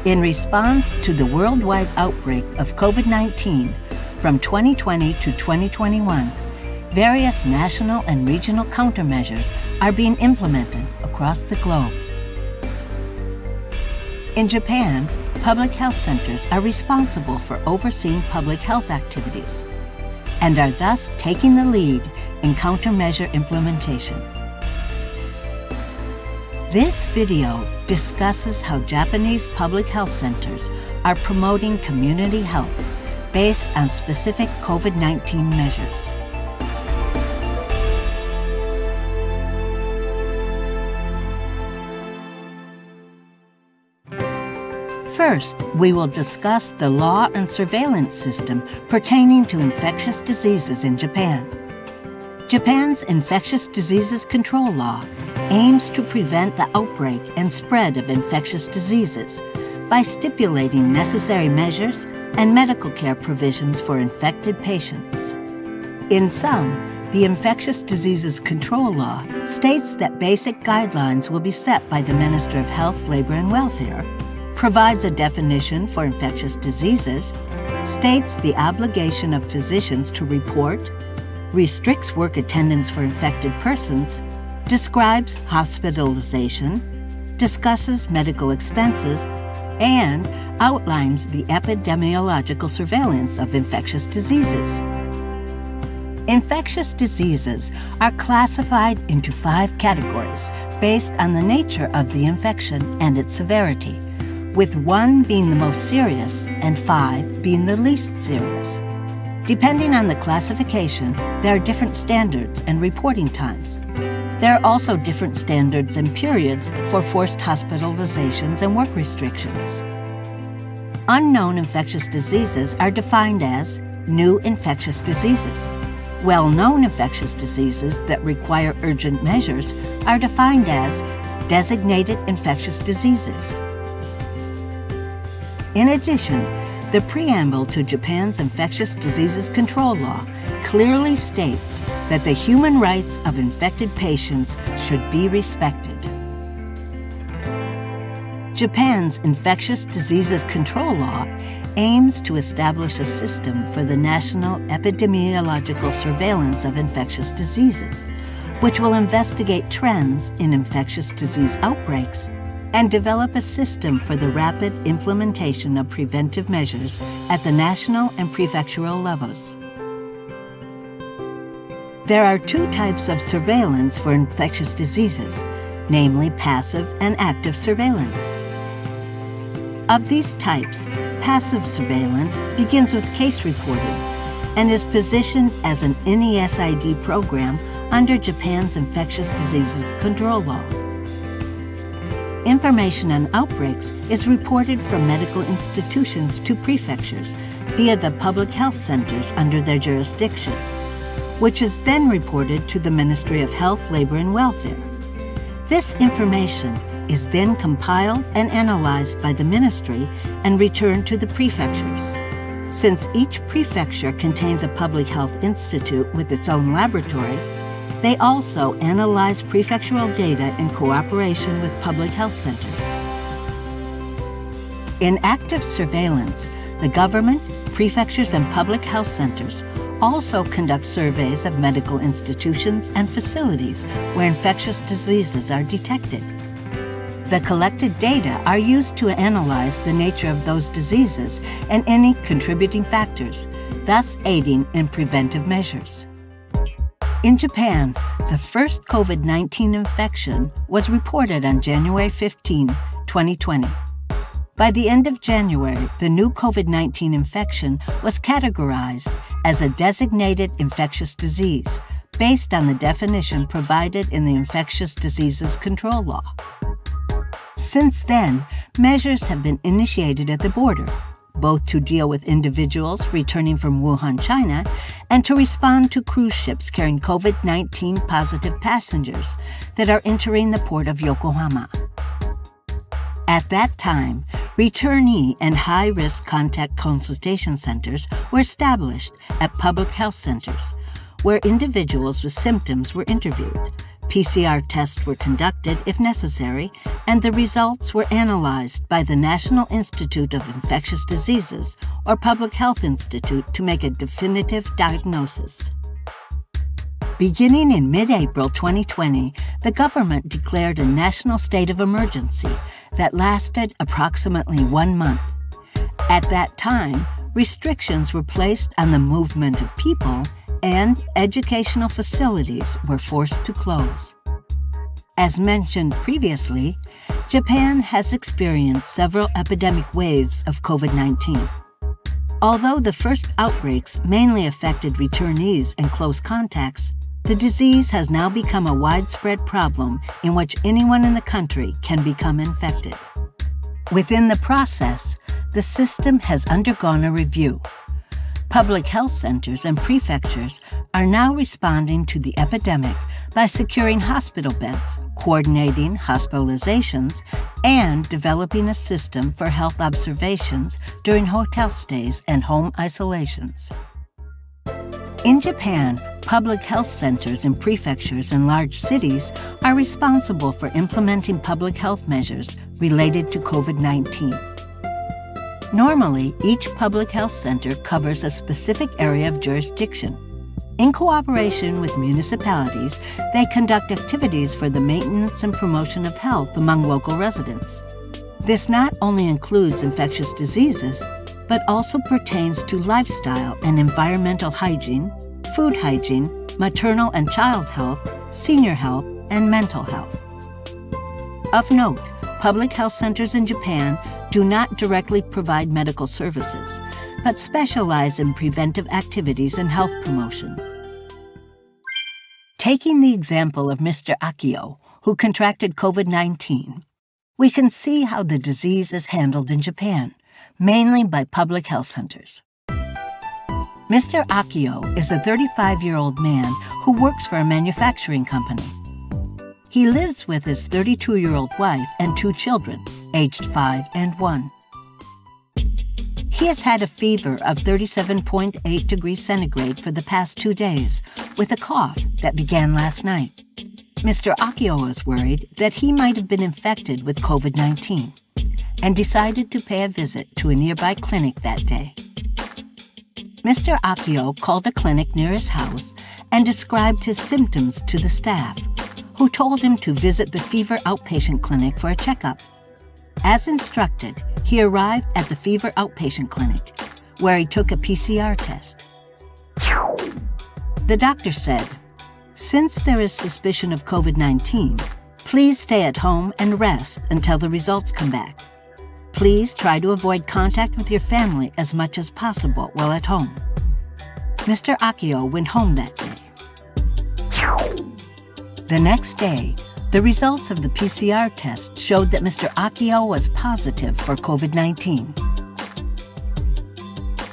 In response to the worldwide outbreak of COVID-19 from 2020 to 2021, various national and regional countermeasures are being implemented across the globe. In Japan, public health centers are responsible for overseeing public health activities and are thus taking the lead in countermeasure implementation. This video discusses how Japanese public health centers are promoting community health based on specific COVID-19 measures. First, we will discuss the law and surveillance system pertaining to infectious diseases in Japan. Japan's Infectious Diseases Control Law aims to prevent the outbreak and spread of infectious diseases by stipulating necessary measures and medical care provisions for infected patients. In sum, the Infectious Diseases Control Law states that basic guidelines will be set by the Minister of Health, Labor, and Welfare, provides a definition for infectious diseases, states the obligation of physicians to report, restricts work attendance for infected persons, describes hospitalization, discusses medical expenses, and outlines the epidemiological surveillance of infectious diseases. Infectious diseases are classified into 5 categories based on the nature of the infection and its severity, with 1 being the most serious and 5 being the least serious. Depending on the classification, there are different standards and reporting times. There are also different standards and periods for forced hospitalizations and work restrictions. Unknown infectious diseases are defined as new infectious diseases. Well-known infectious diseases that require urgent measures are defined as designated infectious diseases. In addition, the preamble to Japan's Infectious Diseases Control Law clearly states that the human rights of infected patients should be respected. Japan's Infectious Diseases Control Law aims to establish a system for the national epidemiological surveillance of infectious diseases, which will investigate trends in infectious disease outbreaks and develop a system for the rapid implementation of preventive measures at the national and prefectural levels. There are 2 types of surveillance for infectious diseases, namely passive and active surveillance. Of these types, passive surveillance begins with case reporting and is positioned as an NESID program under Japan's Infectious Diseases Control Law. Information on outbreaks is reported from medical institutions to prefectures via the public health centers under their jurisdiction, which is then reported to the Ministry of Health, Labor, and Welfare. This information is then compiled and analyzed by the ministry and returned to the prefectures. Since each prefecture contains a public health institute with its own laboratory, they also analyze prefectural data in cooperation with public health centers. In active surveillance, the government, prefectures, and public health centers also conduct surveys of medical institutions and facilities where infectious diseases are detected. The collected data are used to analyze the nature of those diseases and any contributing factors, thus aiding in preventive measures. In Japan, the first COVID-19 infection was reported on January 15, 2020. By the end of January, the new COVID-19 infection was categorized as a designated infectious disease based on the definition provided in the Infectious Diseases Control Law. Since then, measures have been initiated at the border, both to deal with individuals returning from Wuhan, China, and to respond to cruise ships carrying COVID-19 positive passengers that are entering the port of Yokohama. At that time, returnee and high-risk contact consultation centers were established at public health centers, where individuals with symptoms were interviewed, PCR tests were conducted if necessary, and the results were analyzed by the National Institute of Infectious Diseases or Public Health Institute to make a definitive diagnosis. Beginning in mid-April 2020, the government declared a national state of emergency that lasted approximately 1 month. At that time, restrictions were placed on the movement of people, and educational facilities were forced to close. As mentioned previously, Japan has experienced several epidemic waves of COVID-19. Although the first outbreaks mainly affected returnees and close contacts, the disease has now become a widespread problem in which anyone in the country can become infected. Within the process, the system has undergone a review. Public health centers and prefectures are now responding to the epidemic by securing hospital beds, coordinating hospitalizations, and developing a system for health observations during hotel stays and home isolations. In Japan, public health centers and prefectures in large cities are responsible for implementing public health measures related to COVID-19. Normally, each public health center covers a specific area of jurisdiction. In cooperation with municipalities, they conduct activities for the maintenance and promotion of health among local residents. This not only includes infectious diseases, but also pertains to lifestyle and environmental hygiene, food hygiene, maternal and child health, senior health, and mental health. Of note, public health centers in Japan do not directly provide medical services, but specialize in preventive activities and health promotion. Taking the example of Mr. Akio, who contracted COVID-19, we can see how the disease is handled in Japan, mainly by public health centers. Mr. Akio is a 35-year-old man who works for a manufacturing company. He lives with his 32-year-old wife and 2 children, aged 5 and 1. He has had a fever of 37.8 degrees centigrade for the past 2 days, with a cough that began last night. Mr. Akio was worried that he might have been infected with COVID-19 and decided to pay a visit to a nearby clinic that day. Mr. Akio called a clinic near his house and described his symptoms to the staff, who told him to visit the fever outpatient clinic for a checkup. As instructed, he arrived at the fever outpatient clinic, where he took a PCR test. The doctor said, "Since there is suspicion of COVID-19, please stay at home and rest until the results come back. Please try to avoid contact with your family as much as possible while at home." Mr. Akio went home that day. The next day, the results of the PCR test showed that Mr. Akio was positive for COVID-19.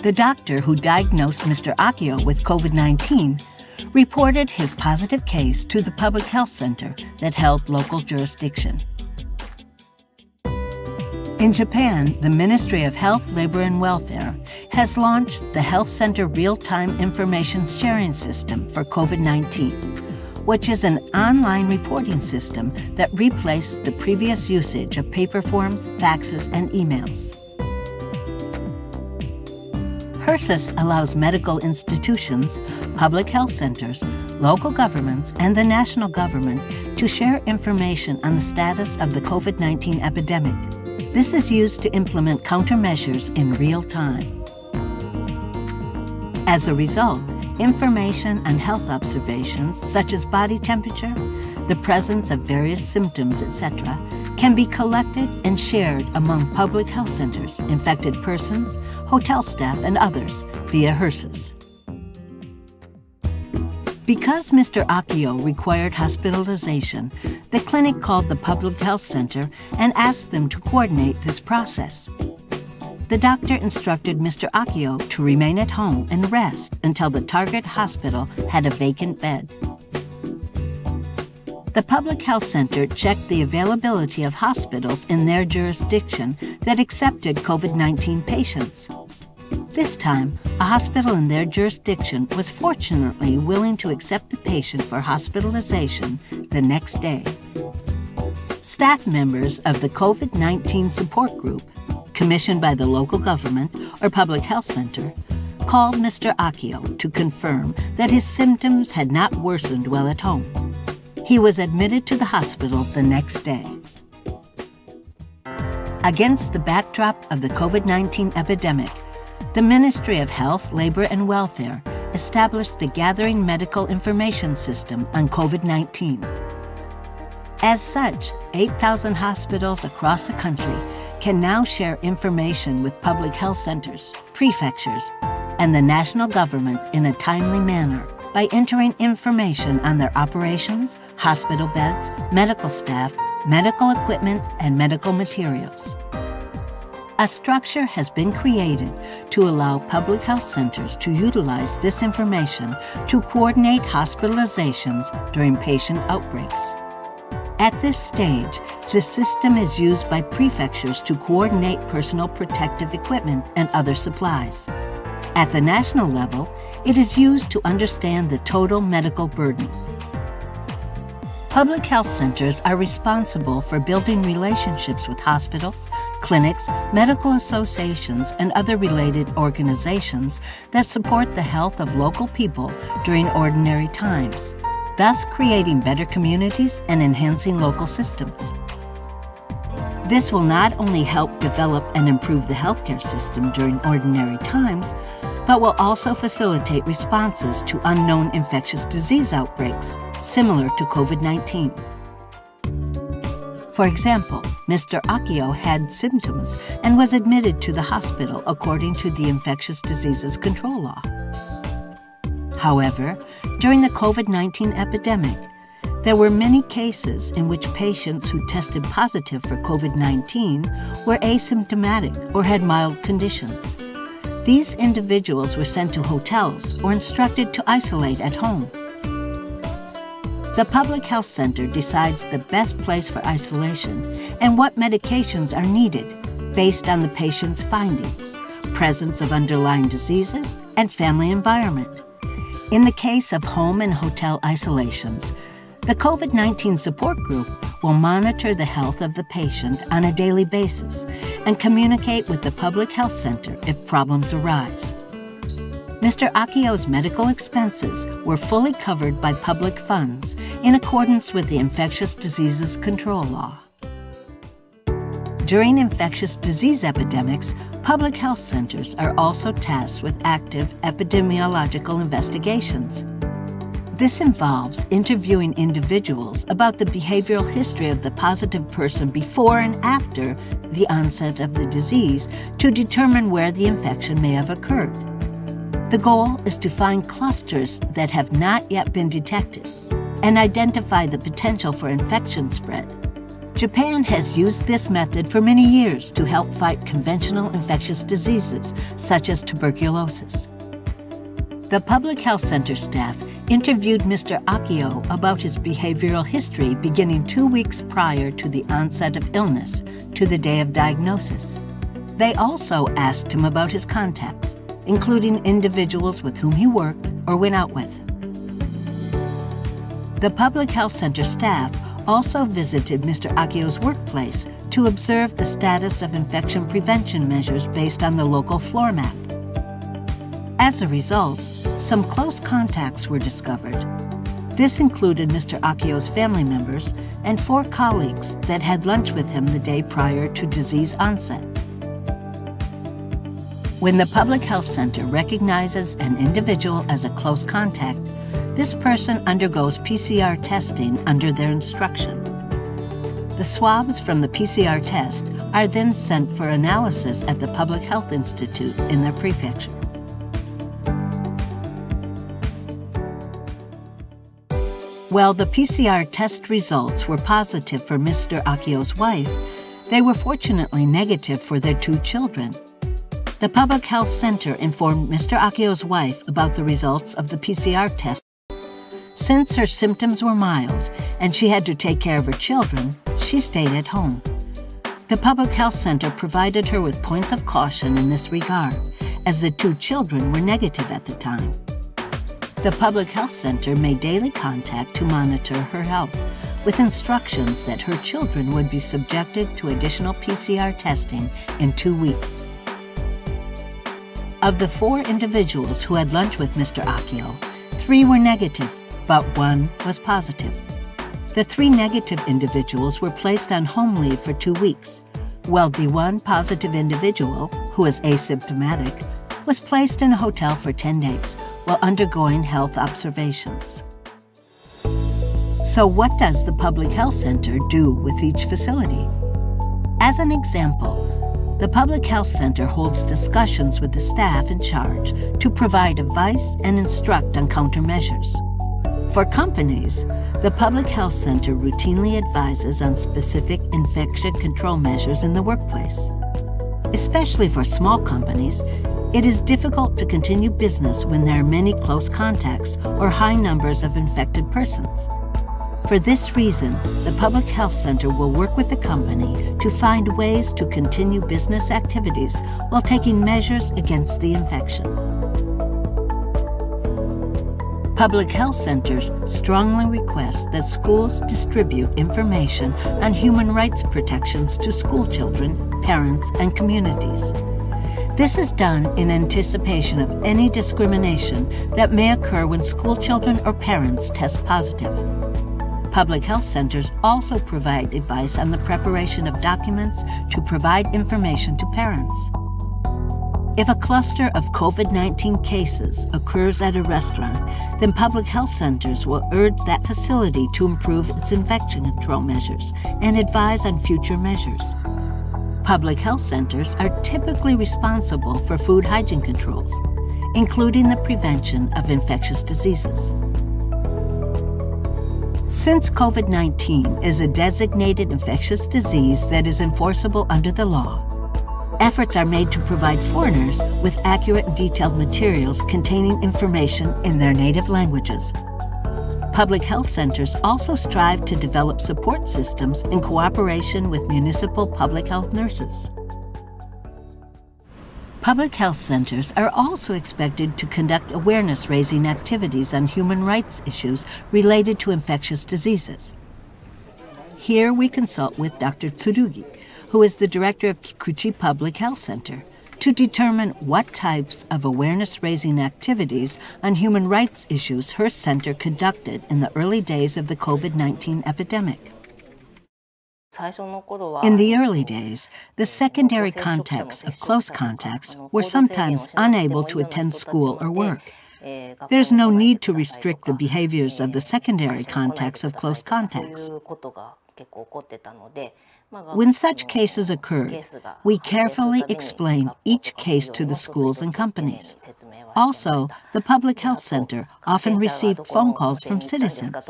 The doctor who diagnosed Mr. Akio with COVID-19 reported his positive case to the public health center that held local jurisdiction. In Japan, the Ministry of Health, Labor and Welfare has launched the Health Center Real-Time Information Sharing System for COVID-19, which is an online reporting system that replaced the previous usage of paper forms, faxes, and emails. HRSAS allows medical institutions, public health centers, local governments, and the national government to share information on the status of the COVID-19 epidemic. This is used to implement countermeasures in real time. As a result, information on health observations, such as body temperature, the presence of various symptoms, etc., can be collected and shared among public health centers, infected persons, hotel staff, and others via HRSAS. Because Mr. Akio required hospitalization, the clinic called the public health center and asked them to coordinate this process. The doctor instructed Mr. Akio to remain at home and rest until the target hospital had a vacant bed. The public health center checked the availability of hospitals in their jurisdiction that accepted COVID-19 patients. This time, a hospital in their jurisdiction was fortunately willing to accept the patient for hospitalization the next day. Staff members of the COVID-19 support group, commissioned by the local government or public health center, called Mr. Akio to confirm that his symptoms had not worsened while at home. He was admitted to the hospital the next day. Against the backdrop of the COVID-19 epidemic, the Ministry of Health, Labor, and Welfare established the Gathering Medical Information System on COVID-19. As such, 8,000 hospitals across the country can now share information with public health centers, prefectures, and the national government in a timely manner by entering information on their operations, hospital beds, medical staff, medical equipment, and medical materials. A structure has been created to allow public health centers to utilize this information to coordinate hospitalizations during patient outbreaks. At this stage, the system is used by prefectures to coordinate personal protective equipment and other supplies. At the national level, it is used to understand the total medical burden. Public health centers are responsible for building relationships with hospitals, clinics, medical associations, and other related organizations that support the health of local people during ordinary times, thus creating better communities and enhancing local systems. This will not only help develop and improve the healthcare system during ordinary times, but will also facilitate responses to unknown infectious disease outbreaks, similar to COVID-19. For example, Mr. Akio had symptoms and was admitted to the hospital according to the Infectious Diseases Control Law. However, during the COVID-19 epidemic, there were many cases in which patients who tested positive for COVID-19 were asymptomatic or had mild conditions. These individuals were sent to hotels or instructed to isolate at home. The Public Health Center decides the best place for isolation and what medications are needed based on the patient's findings, presence of underlying diseases, and family environment. In the case of home and hotel isolations, the COVID-19 support group will monitor the health of the patient on a daily basis and communicate with the Public Health Center if problems arise. Mr. Akio's medical expenses were fully covered by public funds in accordance with the Infectious Diseases Control Law. During infectious disease epidemics, public health centers are also tasked with active epidemiological investigations. This involves interviewing individuals about the behavioral history of the positive person before and after the onset of the disease to determine where the infection may have occurred. The goal is to find clusters that have not yet been detected and identify the potential for infection spread. Japan has used this method for many years to help fight conventional infectious diseases such as tuberculosis. The Public Health Center staff interviewed Mr. Akio about his behavioral history beginning 2 weeks prior to the onset of illness to the day of diagnosis. They also asked him about his contacts, including individuals with whom he worked or went out with. The Public Health Center staff also visited Mr. Akio's workplace to observe the status of infection prevention measures based on the local floor map. As a result, some close contacts were discovered. This included Mr. Akio's family members and 4 colleagues that had lunch with him the day prior to disease onset. When the Public Health Center recognizes an individual as a close contact, this person undergoes PCR testing under their instruction. The swabs from the PCR test are then sent for analysis at the Public Health Institute in their prefecture. While the PCR test results were positive for Mr. Akio's wife, they were fortunately negative for their 2 children. The Public Health Center informed Mr. Akio's wife about the results of the PCR test. Since her symptoms were mild and she had to take care of her children, she stayed at home. The Public Health Center provided her with points of caution in this regard as the 2 children were negative at the time. The Public Health Center made daily contact to monitor her health, with instructions that her children would be subjected to additional PCR testing in 2 weeks. Of the 4 individuals who had lunch with Mr. Akio, 3 were negative, but 1 was positive. The 3 negative individuals were placed on home leave for 2 weeks, while the 1 positive individual, who was asymptomatic, was placed in a hotel for 10 days while undergoing health observations. So what does the Public Health Center do with each facility? As an example, the Public Health Center holds discussions with the staff in charge to provide advice and instruct on countermeasures. For companies, the Public Health Center routinely advises on specific infection control measures in the workplace. Especially for small companies, it is difficult to continue business when there are many close contacts or high numbers of infected persons. For this reason, the Public Health Center will work with the company to find ways to continue business activities while taking measures against the infection. Public health centers strongly request that schools distribute information on human rights protections to school children, parents, and communities. This is done in anticipation of any discrimination that may occur when school children or parents test positive. Public health centers also provide advice on the preparation of documents to provide information to parents. If a cluster of COVID-19 cases occurs at a restaurant, then public health centers will urge that facility to improve its infection control measures and advise on future measures. Public health centers are typically responsible for food hygiene controls, including the prevention of infectious diseases. Since COVID-19 is a designated infectious disease that is enforceable under the law, efforts are made to provide foreigners with accurate and detailed materials containing information in their native languages. Public health centers also strive to develop support systems in cooperation with municipal public health nurses. Public health centers are also expected to conduct awareness-raising activities on human rights issues related to infectious diseases. Here we consult with Dr. Tsurugi, who is the director of Kikuchi Public Health Center, to determine what types of awareness-raising activities on human rights issues her center conducted in the early days of the COVID-19 epidemic. In the early days, the secondary contacts of close contacts were sometimes unable to attend school or work. There's no need to restrict the behaviors of the secondary contacts of close contacts. When such cases occurred, we carefully explained each case to the schools and companies. Also, the Public Health Center often received phone calls from citizens.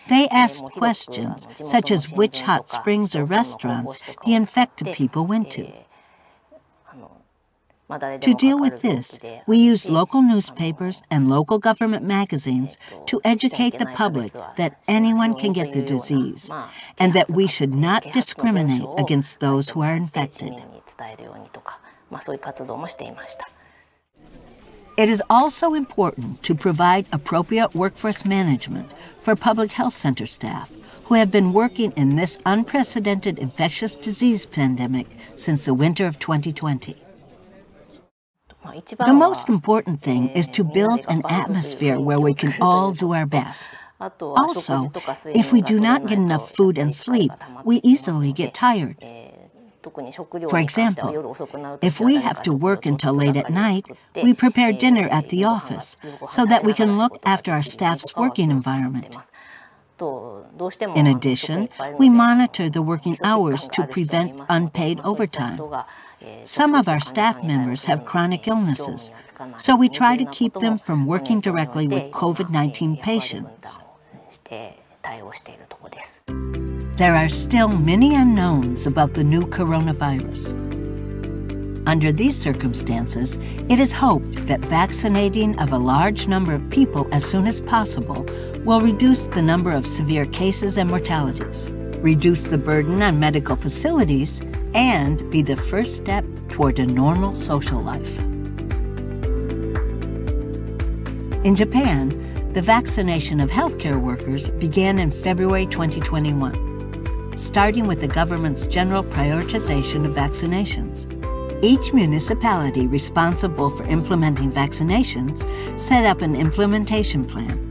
They asked questions such as which hot springs or restaurants the infected people went to. To deal with this, we use local newspapers and local government magazines to educate the public that anyone can get the disease and that we should not discriminate against those who are infected. It is also important to provide appropriate workforce management for public health center staff who have been working in this unprecedented infectious disease pandemic since the winter of 2020. The most important thing is to build an atmosphere where we can all do our best. Also, if we do not get enough food and sleep, we easily get tired. For example, if we have to work until late at night, we prepare dinner at the office so that we can look after our staff's working environment. In addition, we monitor the working hours to prevent unpaid overtime. Some of our staff members have chronic illnesses, so we try to keep them from working directly with COVID-19 patients. There are still many unknowns about the new coronavirus. Under these circumstances, it is hoped that vaccinating of a large number of people as soon as possible will reduce the number of severe cases and mortalities. reduce the burden on medical facilities, and be the first step toward a normal social life. In Japan, the vaccination of healthcare workers began in February 2021, starting with the government's general prioritization of vaccinations. Each municipality responsible for implementing vaccinations set up an implementation plan.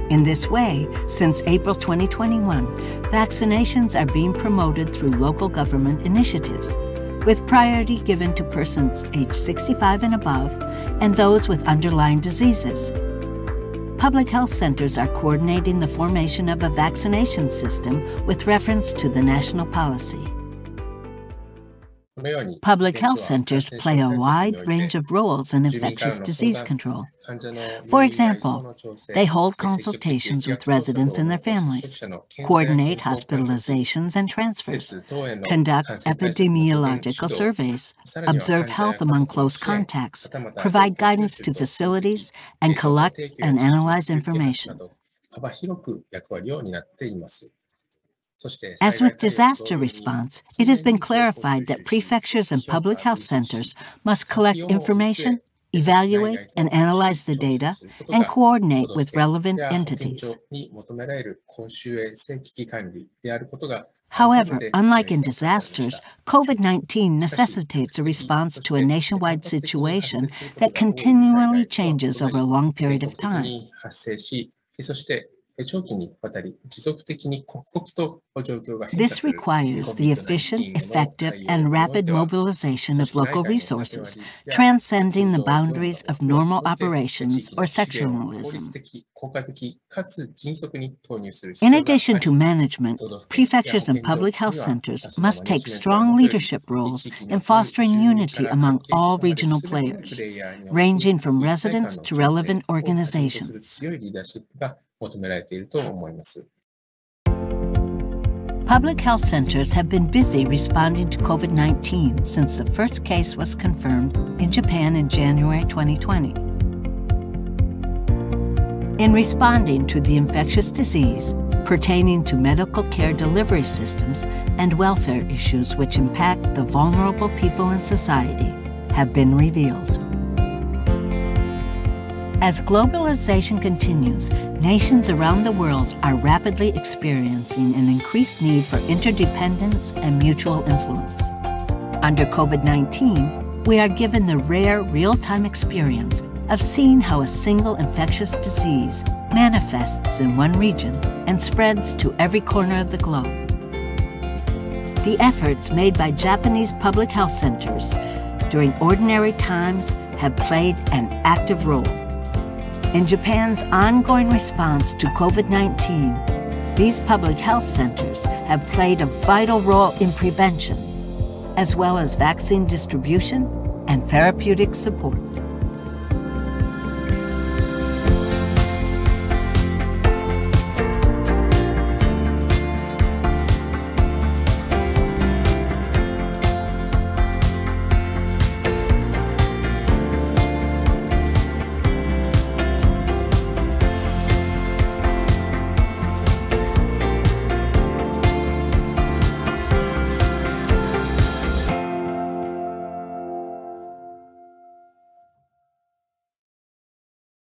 In this way, since April 2021, vaccinations are being promoted through local government initiatives, with priority given to persons aged 65 and above and those with underlying diseases. Public health centers are coordinating the formation of a vaccination system with reference to the national policy. Public health centers play a wide range of roles in infectious disease control. For example, they hold consultations with residents and their families, coordinate hospitalizations and transfers, conduct epidemiological surveys, observe health among close contacts, provide guidance to facilities, and collect and analyze information. As with disaster response, it has been clarified that prefectures and public health centers must collect information, evaluate and analyze the data, and coordinate with relevant entities. However, unlike in disasters, COVID-19 necessitates a response to a nationwide situation that continually changes over a long period of time. This requires the efficient, effective, and rapid mobilization of local resources, transcending the boundaries of normal operations or sectionalism. In addition to management, prefectures and public health centers must take strong leadership roles in fostering unity among all regional players, ranging from residents to relevant organizations. Public health centers have been busy responding to COVID-19 since the first case was confirmed in Japan in January 2020. In responding to the infectious disease pertaining to medical care delivery systems and welfare issues which impact the vulnerable people in society have been revealed. As globalization continues, nations around the world are rapidly experiencing an increased need for interdependence and mutual influence. Under COVID-19, we are given the rare real-time experience of seeing how a single infectious disease manifests in one region and spreads to every corner of the globe. The efforts made by Japanese public health centers during ordinary times have played an active role. In Japan's ongoing response to COVID-19, these public health centers have played a vital role in prevention, as well as vaccine distribution and therapeutic support.